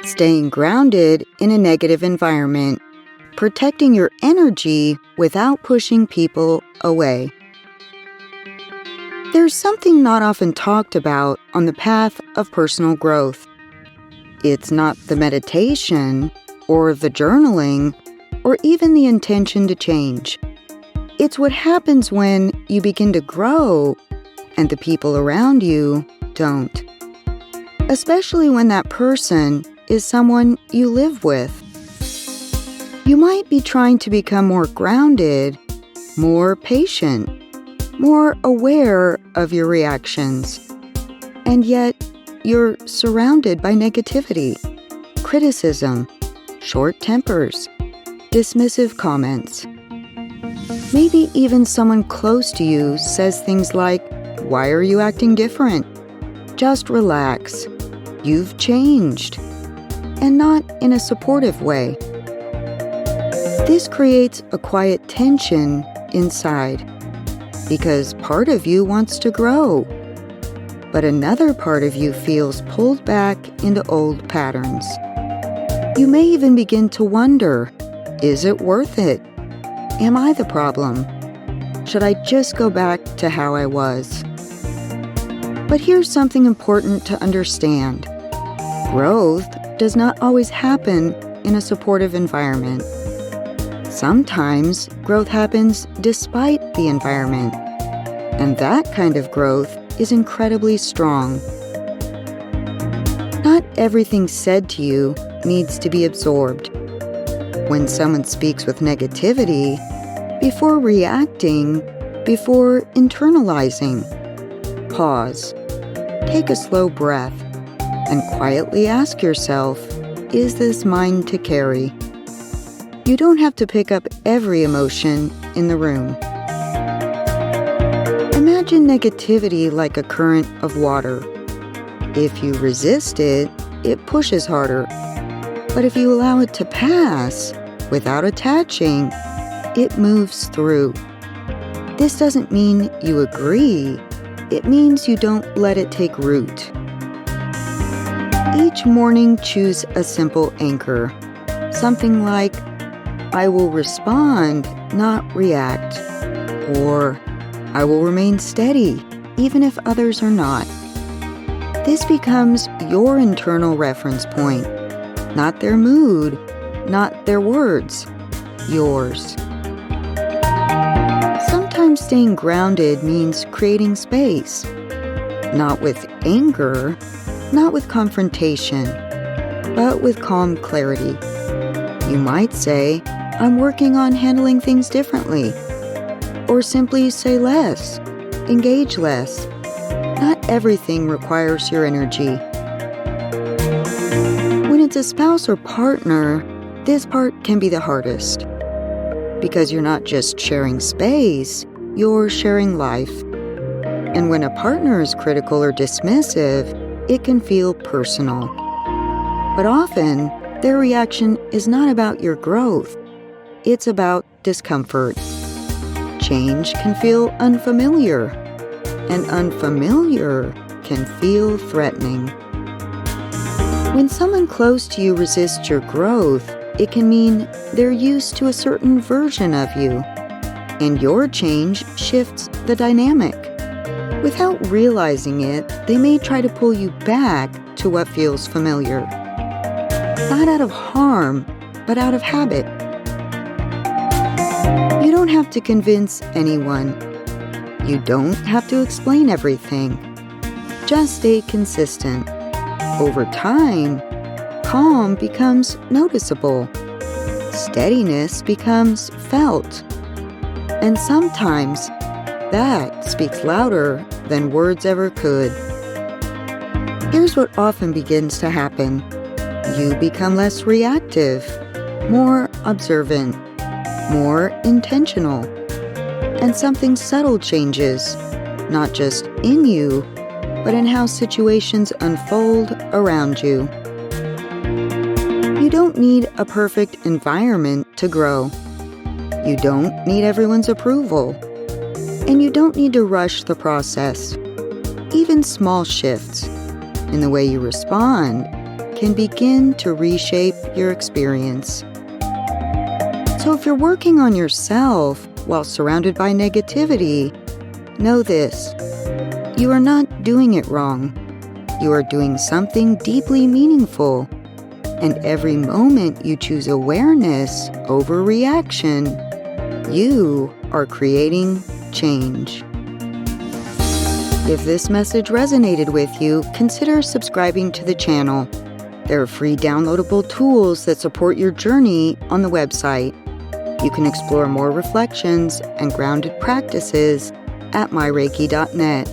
Staying grounded in a negative environment, protecting your energy without pushing people away. There's something not often talked about on the path of personal growth. It's not the meditation, or the journaling, or even the intention to change. It's what happens when you begin to grow and the people around you don't. Especially when that person is someone you live with. You might be trying to become more grounded, more patient, more aware of your reactions, and yet you're surrounded by negativity, criticism, short tempers, dismissive comments. Maybe even someone close to you says things like, "Why are you acting different? Just relax. You've changed." And not in a supportive way. This creates a quiet tension inside because part of you wants to grow, but another part of you feels pulled back into old patterns. You may even begin to wonder, is it worth it? Am I the problem? Should I just go back to how I was? But here's something important to understand. Growth does not always happen in a supportive environment. Sometimes growth happens despite the environment, and that kind of growth is incredibly strong. Not everything said to you needs to be absorbed. When someone speaks with negativity, before reacting, before internalizing, pause, take a slow breath, and quietly ask yourself, is this mine to carry? You don't have to pick up every emotion in the room. Imagine negativity like a current of water. If you resist it, it pushes harder. But if you allow it to pass without attaching, it moves through. This doesn't mean you agree. It means you don't let it take root. Each morning, choose a simple anchor. Something like, I will respond, not react. Or, I will remain steady, even if others are not. This becomes your internal reference point. Not their mood, not their words, yours. Sometimes staying grounded means creating space. Not with anger, not with confrontation, but with calm clarity. You might say, I'm working on handling things differently. Or simply say less, engage less. Not everything requires your energy. When it's a spouse or partner, this part can be the hardest. Because you're not just sharing space, you're sharing life. And when a partner is critical or dismissive, it can feel personal. But often, their reaction is not about your growth. It's about discomfort. Change can feel unfamiliar, and unfamiliar can feel threatening. When someone close to you resists your growth, it can mean they're used to a certain version of you, and your change shifts the dynamic. Without realizing it, they may try to pull you back to what feels familiar. Not out of harm, but out of habit. You don't have to convince anyone. You don't have to explain everything. Just stay consistent. Over time, calm becomes noticeable. Steadiness becomes felt. And sometimes, that speaks louder than words ever could. Here's what often begins to happen. You become less reactive, more observant, more intentional. And something subtle changes, not just in you, but in how situations unfold around you. You don't need a perfect environment to grow. You don't need everyone's approval. And you don't need to rush the process. Even small shifts in the way you respond, can begin to reshape your experience. So if you're working on yourself while surrounded by negativity, know this: you are not doing it wrong. You are doing something deeply meaningful. And every moment you choose awareness over reaction, you are creating change. If this message resonated with you, consider subscribing to the channel. There are free downloadable tools that support your journey on the website. You can explore more reflections and grounded practices at myreiki.net.